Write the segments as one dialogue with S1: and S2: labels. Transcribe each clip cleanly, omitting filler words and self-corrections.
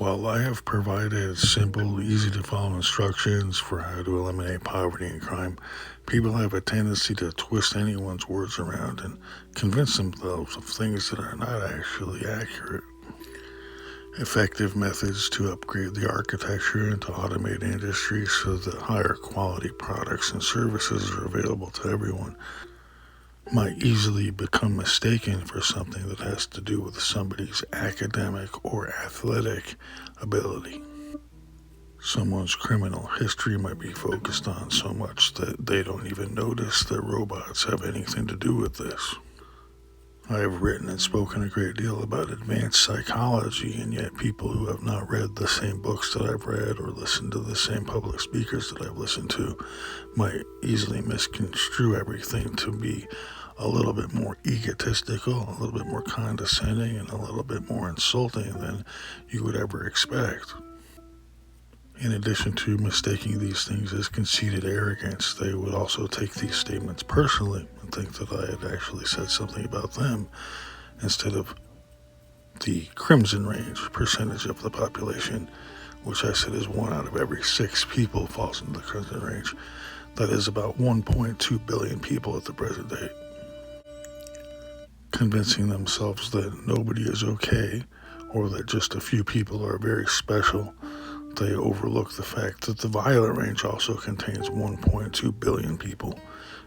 S1: Well, I have provided simple, easy to follow instructions for how to eliminate poverty and crime. People have a tendency to twist anyone's words around and convince themselves of things that are not actually accurate. Effective methods to upgrade the architecture and to automate industries so that higher quality products and services are available to everyone might easily become mistaken for something that has to do with somebody's academic or athletic ability. Someone's criminal history might be focused on so much that they don't even notice that robots have anything to do with this. I have written and spoken a great deal about advanced psychology, and yet people who have not read the same books that I've read or listened to the same public speakers that I've listened to might easily misconstrue everything to be a little bit more egotistical, a little bit more condescending, and a little bit more insulting than you would ever expect. In addition to mistaking these things as conceited arrogance, they would also take these statements personally and think that I had actually said something about them instead of the crimson range percentage of the population, which I said is 1 out of every 6 people falls into the crimson range. That is about 1.2 billion people at the present date. Convincing themselves that nobody is okay or that just a few people are very special, they overlook the fact that the violet range also contains 1.2 billion people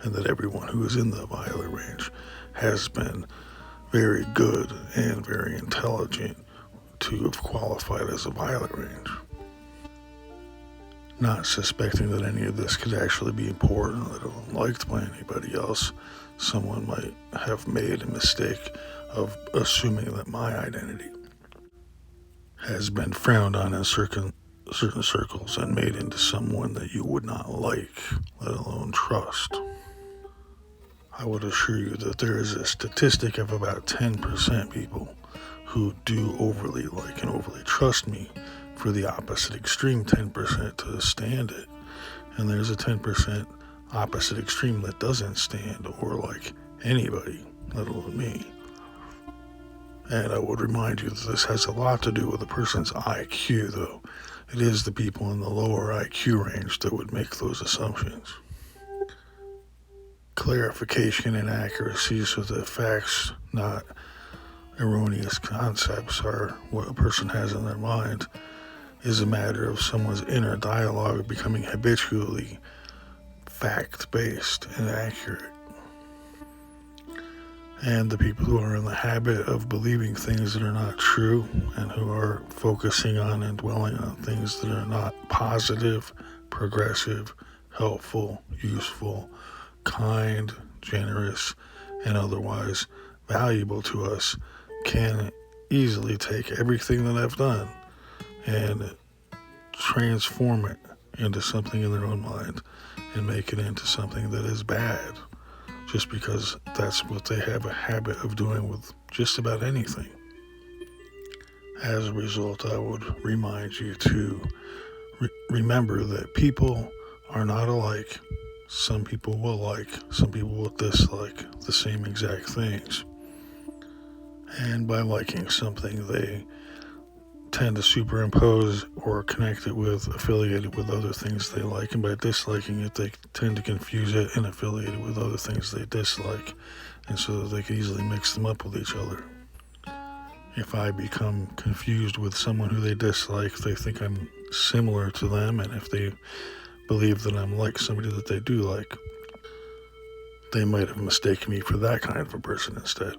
S1: and that everyone who is in the violet range has been very good and very intelligent to have qualified as a violet range. Not suspecting that any of this could actually be important, let alone liked by anybody else, someone might have made a mistake of assuming that my identity has been frowned on in certain circles and made into someone that you would not like, let alone trust. I would assure you that there is a statistic of about 10% people who do overly like and overly trust me for the opposite extreme 10% to stand it. And there's a 10% opposite extreme that doesn't stand or like anybody, let alone me. And I would remind you that this has a lot to do with a person's IQ, though. It is the people in the lower IQ range that would make those assumptions. Clarification and accuracy so that facts, not erroneous concepts, are what a person has in their mind, is a matter of someone's inner dialogue becoming habitually fact-based and accurate. And the people who are in the habit of believing things that are not true and who are focusing on and dwelling on things that are not positive, progressive, helpful, useful, kind, generous, and otherwise valuable to us can easily take everything that I've done and transform it into something in their own mind and make it into something that is bad, just because that's what they have a habit of doing with just about anything. As a result, I would remind you to remember that people are not alike. Some people will like, some people will dislike the same exact things. And by liking something, they tend to superimpose or connect it with, affiliate it with other things they like, and by disliking it, they tend to confuse it and affiliate it with other things they dislike, and so that they can easily mix them up with each other. If I become confused with someone who they dislike, they think I'm similar to them, and if they believe that I'm like somebody that they do like, they might have mistaken me for that kind of a person instead.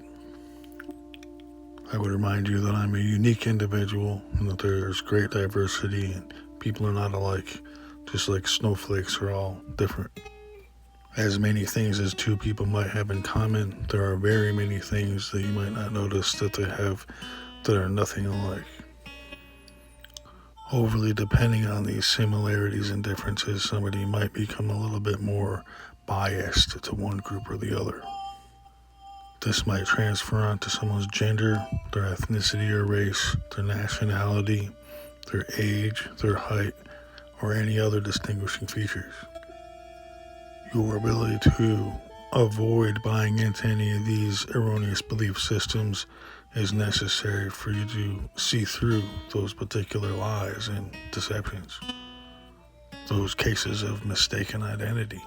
S1: I would remind you that I'm a unique individual and that there's great diversity and people are not alike, just like snowflakes are all different. As many things as two people might have in common, there are very many things that you might not notice that they have that are nothing alike. Overly depending on these similarities and differences, somebody might become a little bit more biased to one group or the other. This might transfer onto someone's gender, their ethnicity or race, their nationality, their age, their height, or any other distinguishing features. Your ability to avoid buying into any of these erroneous belief systems is necessary for you to see through those particular lies and deceptions, those cases of mistaken identity.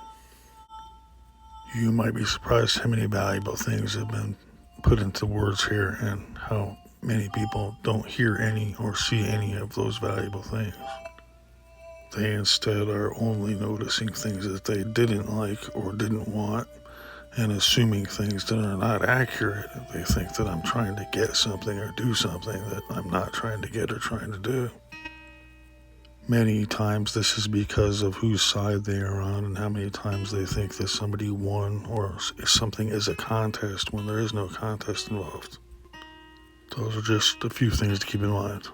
S1: You might be surprised how many valuable things have been put into words here and how many people don't hear any or see any of those valuable things. They instead are only noticing things that they didn't like or didn't want and assuming things that are not accurate. They think that I'm trying to get something or do something that I'm not trying to get or trying to do. Many times this is because of whose side they are on and how many times they think that somebody won or something is a contest when there is no contest involved. Those are just a few things to keep in mind.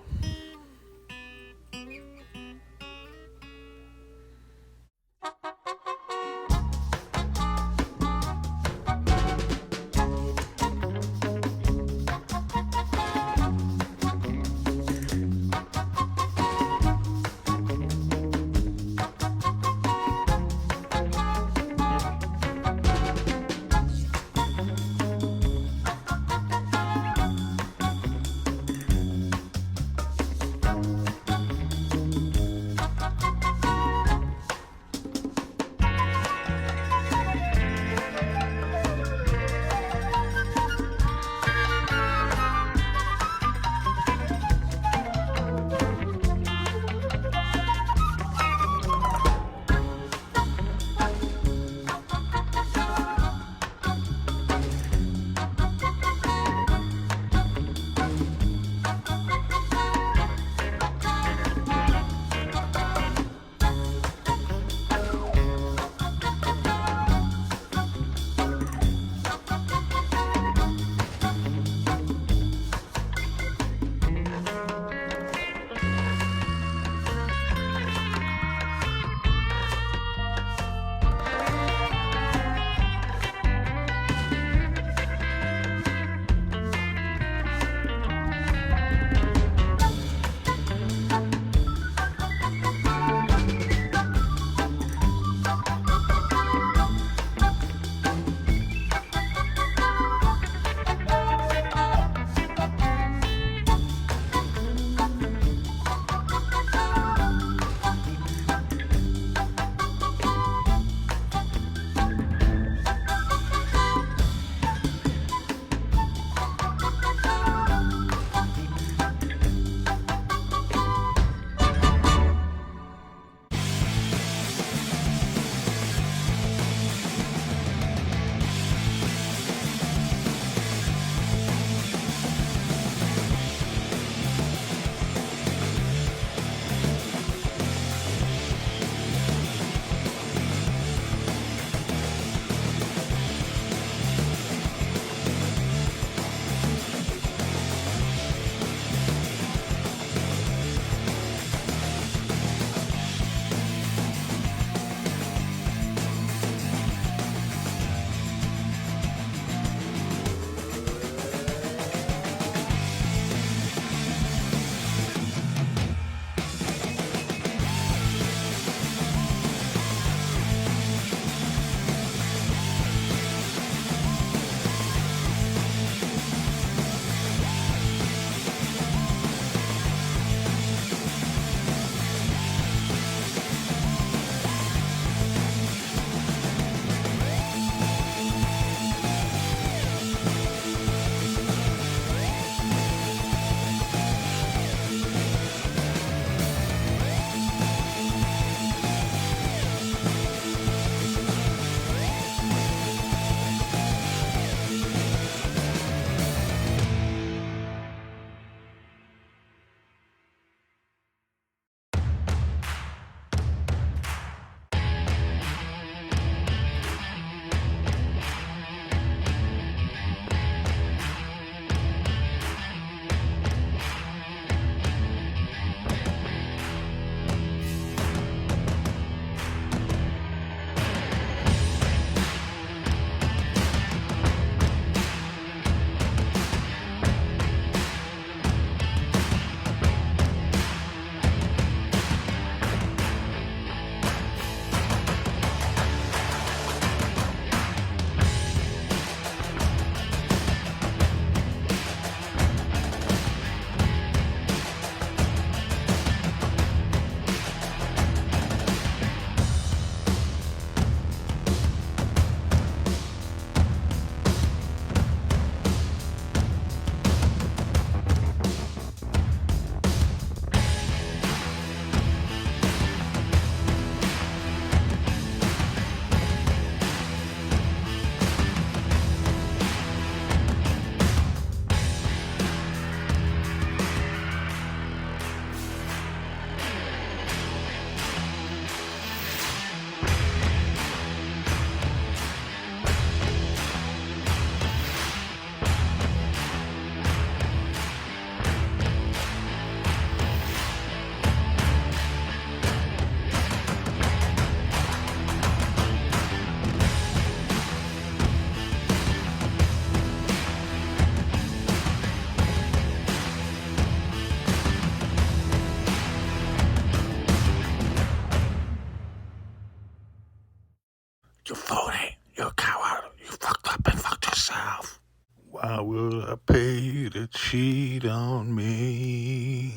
S1: cheat on me.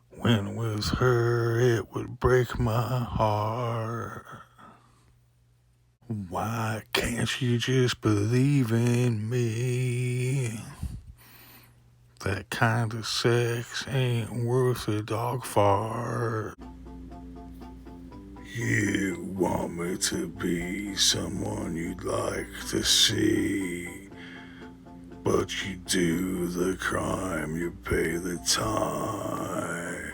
S1: When with her it would break my heart. Why can't you just believe in me? That kind of sex ain't worth a dog fart. You want me to be someone you'd like to see, but you do the crime, you pay the time.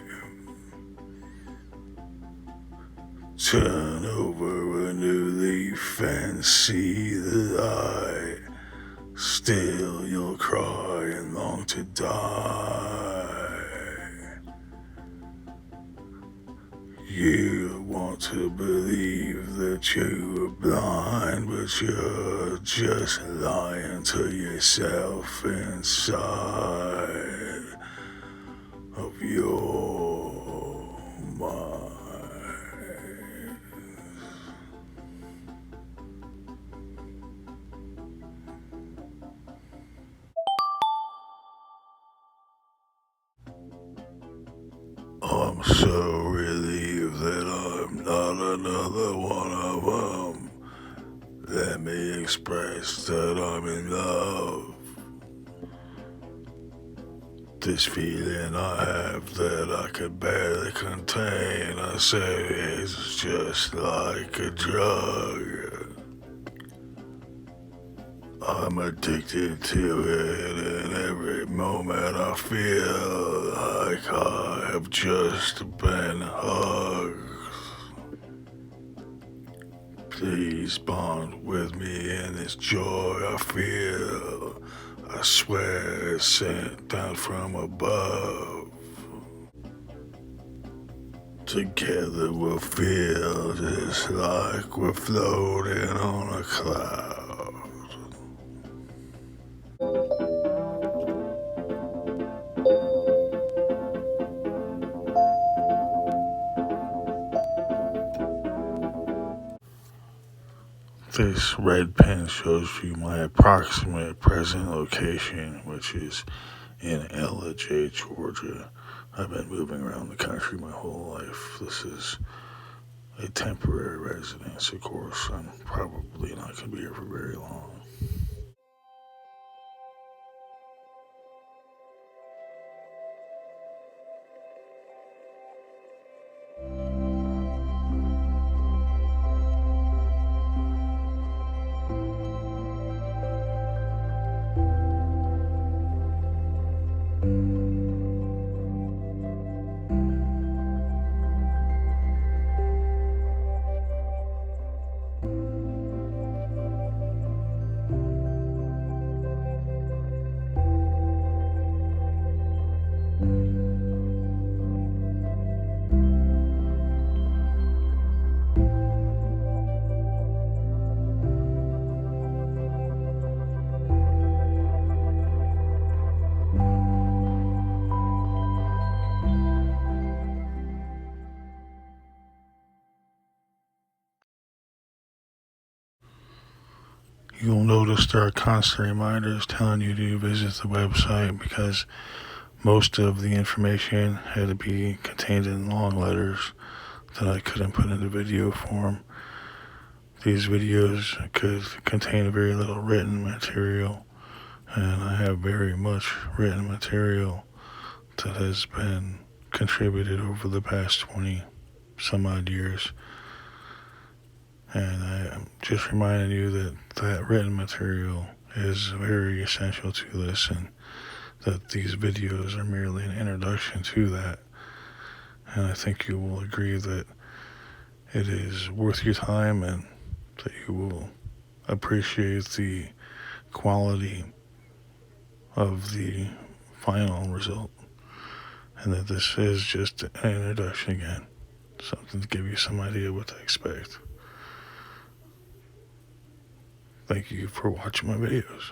S1: Turn over a new leaf and see the light. Still you'll cry and long to die. You want to believe that you are blind, but you're just lying to yourself inside of your mind. I'm so relieved that I'm not another one of them. Let me express that I'm in love. This feeling I have that I can barely contain, I say it's just like a drug. I'm addicted to it, and every moment I feel like I have just been hugged. Please bond with me in this joy I feel. I swear it's sent down from above. Together we'll feel just like we're floating on a cloud. This red pen shows you my approximate present location, which is in LJ, Georgia. I've been moving around the country my whole life. This is a temporary residence, of course. I'm probably not going to be here for very long. You'll notice there are constant reminders telling you to visit the website because most of the information had to be contained in long letters that I couldn't put into video form. These videos could contain very little written material, and I have very much written material that has been contributed over the past 20 some odd years. And I am just reminding you that that written material is very essential to this, and that these videos are merely an introduction to that. And I think you will agree that it is worth your time and that you will appreciate the quality of the final result. And that this is just an introduction again. Something to give you some idea what to expect. Thank you for watching my videos.